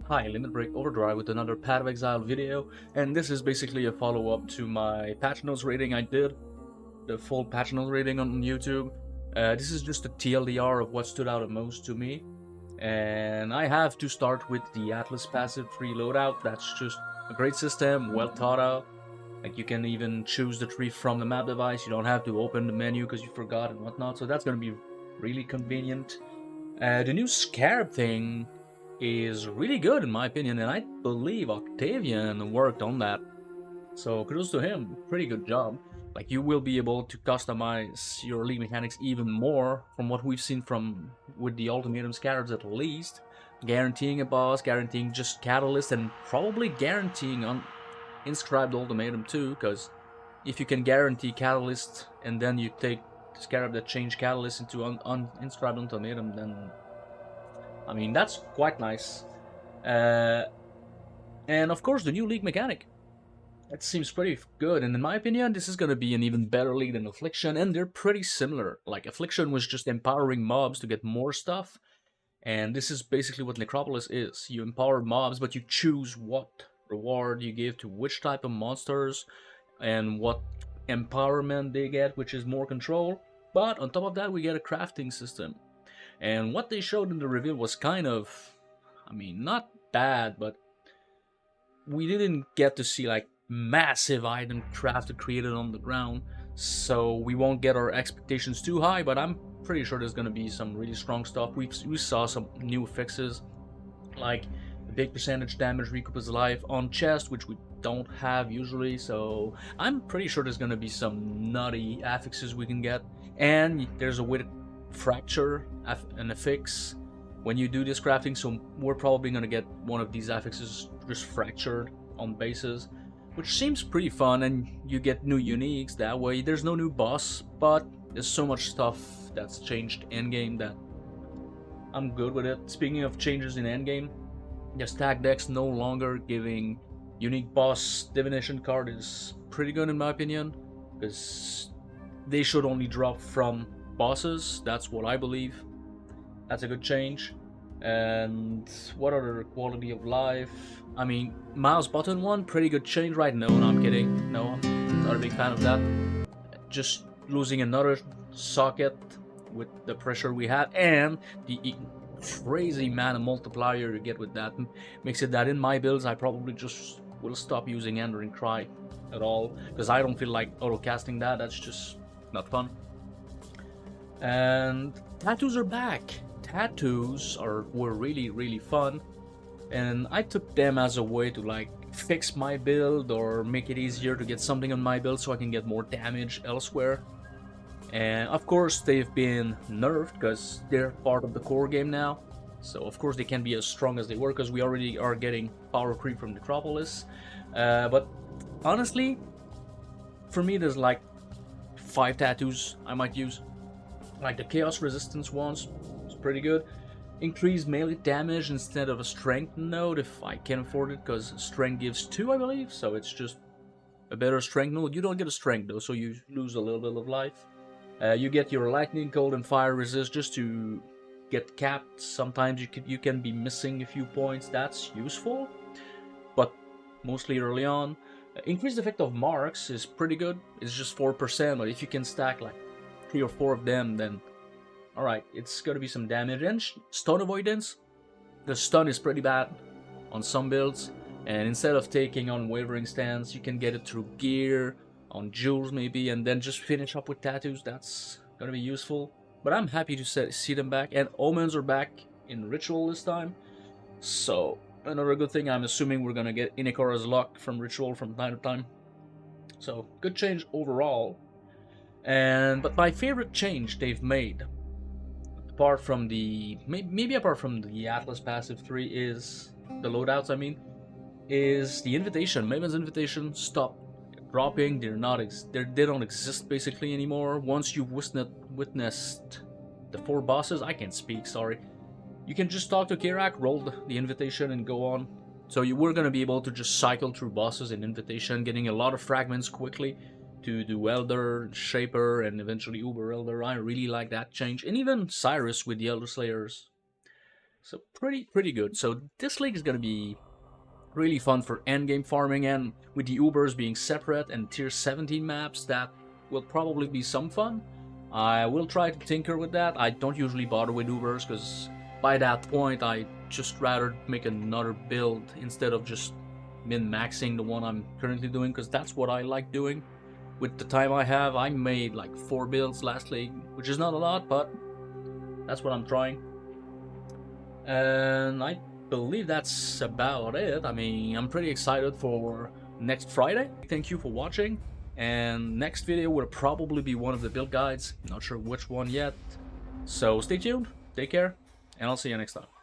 Hi, Limit Break Overdrive with another Path of Exile video, and this is basically a follow-up to my patch notes rating I did, the full patch notes rating on YouTube. This is just a TLDR of what stood out the most to me, and I have to start with the Atlas Passive 3 loadout. That's just a great system, well thought out. Like, you can even choose the tree from the map device, you don't have to open the menu because you forgot and whatnot, so that's gonna be really convenient. The new Scarab thing is really good in my opinion, and I believe Octavian worked on that. So kudos to him, pretty good job. Like, you will be able to customize your league mechanics even more from what we've seen from with the Ultimatum Scarabs at least. Guaranteeing a boss, guaranteeing just Catalyst, and probably guaranteeing Inscribed Ultimatum too, because if you can guarantee Catalyst and then you take the Scarab that changed Catalyst into Inscribed Ultimatum, then I mean, that's quite nice. And of course, the new league mechanic. That seems pretty good, and in my opinion, this is gonna be an even better league than Affliction, and they're pretty similar. Like, Affliction was just empowering mobs to get more stuff, and this is basically what Necropolis is. You empower mobs, but you choose what reward you give to which type of monsters, and what empowerment they get, which is more control. But on top of that, we get a crafting system. And what they showed in the reveal was kind of, I mean, not bad, but we didn't get to see like massive item crafted created on the ground, so we won't get our expectations too high, but I'm pretty sure there's gonna be some really strong stuff. We saw some new fixes, like a big percentage damage recoup his life on chest, which we don't have usually, so I'm pretty sure there's gonna be some nutty affixes we can get, and there's a way to fracture an affix when you do this crafting, so we're probably gonna get one of these affixes just fractured on bases, which seems pretty fun, and you get new uniques that way. There's no new boss, but there's so much stuff that's changed endgame that I'm good with it. Speaking of changes in endgame, the stack decks no longer giving unique boss divination card is pretty good in my opinion, because they should only drop from bosses. That's what I believe. That's a good change. And what other quality of life? I mean, mouse button one, pretty good change, right? No, I'm kidding. No, I'm not a big fan of that. Just losing another socket with the pressure we had, and the crazy mana multiplier you get with that makes it that in my builds I probably just will stop using Ender and Cry at all, because I don't feel like auto casting that. That's just not fun. And tattoos are back. Tattoos were really fun, and I took them as a way to like fix my build or make it easier to get something on my build so I can get more damage elsewhere. And of course they've been nerfed because they're part of the core game now, so of course they can't be as strong as they were, because we already are getting power creep from Necropolis. But honestly, for me there's like 5 tattoos I might use. Like the Chaos Resistance ones, it's pretty good. Increase melee damage instead of a strength node if I can afford it, because strength gives 2 I believe, so it's just a better strength node. You don't get a strength though, so you lose a little bit of life. You get your lightning, cold, and fire resist just to get capped. Sometimes you can be missing a few points. That's useful, but mostly early on. Increased effect of marks is pretty good. It's just 4%, but if you can stack like 3 or 4 of them, then alright, it's gonna be some damage. And stun avoidance, the stun is pretty bad on some builds, and instead of taking Unwavering Stance, you can get it through gear, on jewels maybe, and then just finish up with tattoos. That's gonna be useful. But I'm happy to see them back, and omens are back in Ritual this time, so another good thing. I'm assuming we're gonna get Inikora's Luck from Ritual from time to time, so good change overall. But my favorite change they've made, apart from the maybe apart from the Atlas Passive 3, is the loadouts. I mean, is the invitation. Maven's invitation stopped dropping. They don't exist basically anymore. Once you've witnessed the 4 bosses, I can't speak. Sorry. You can just talk to Kirak, roll the invitation, and go on. So you were gonna be able to just cycle through bosses in invitation, getting a lot of fragments quickly. to do Elder, Shaper, and eventually Uber Elder. I really like that change, and even Cyrus with the Elder Slayers. So pretty good. So this league is gonna be really fun for endgame farming, and with the Ubers being separate and tier 17 maps, that will probably be some fun. I will try to tinker with that. I don't usually bother with Ubers because by that point I just rather make another build instead of just min-maxing the one I'm currently doing, because that's what I like doing. With the time I have, I made like 4 builds last league, which is not a lot, but that's what I'm trying. And I believe that's about it. I mean, I'm pretty excited for next Friday. Thank you for watching, and next video will probably be one of the build guides. Not sure which one yet, so stay tuned, take care, and I'll see you next time.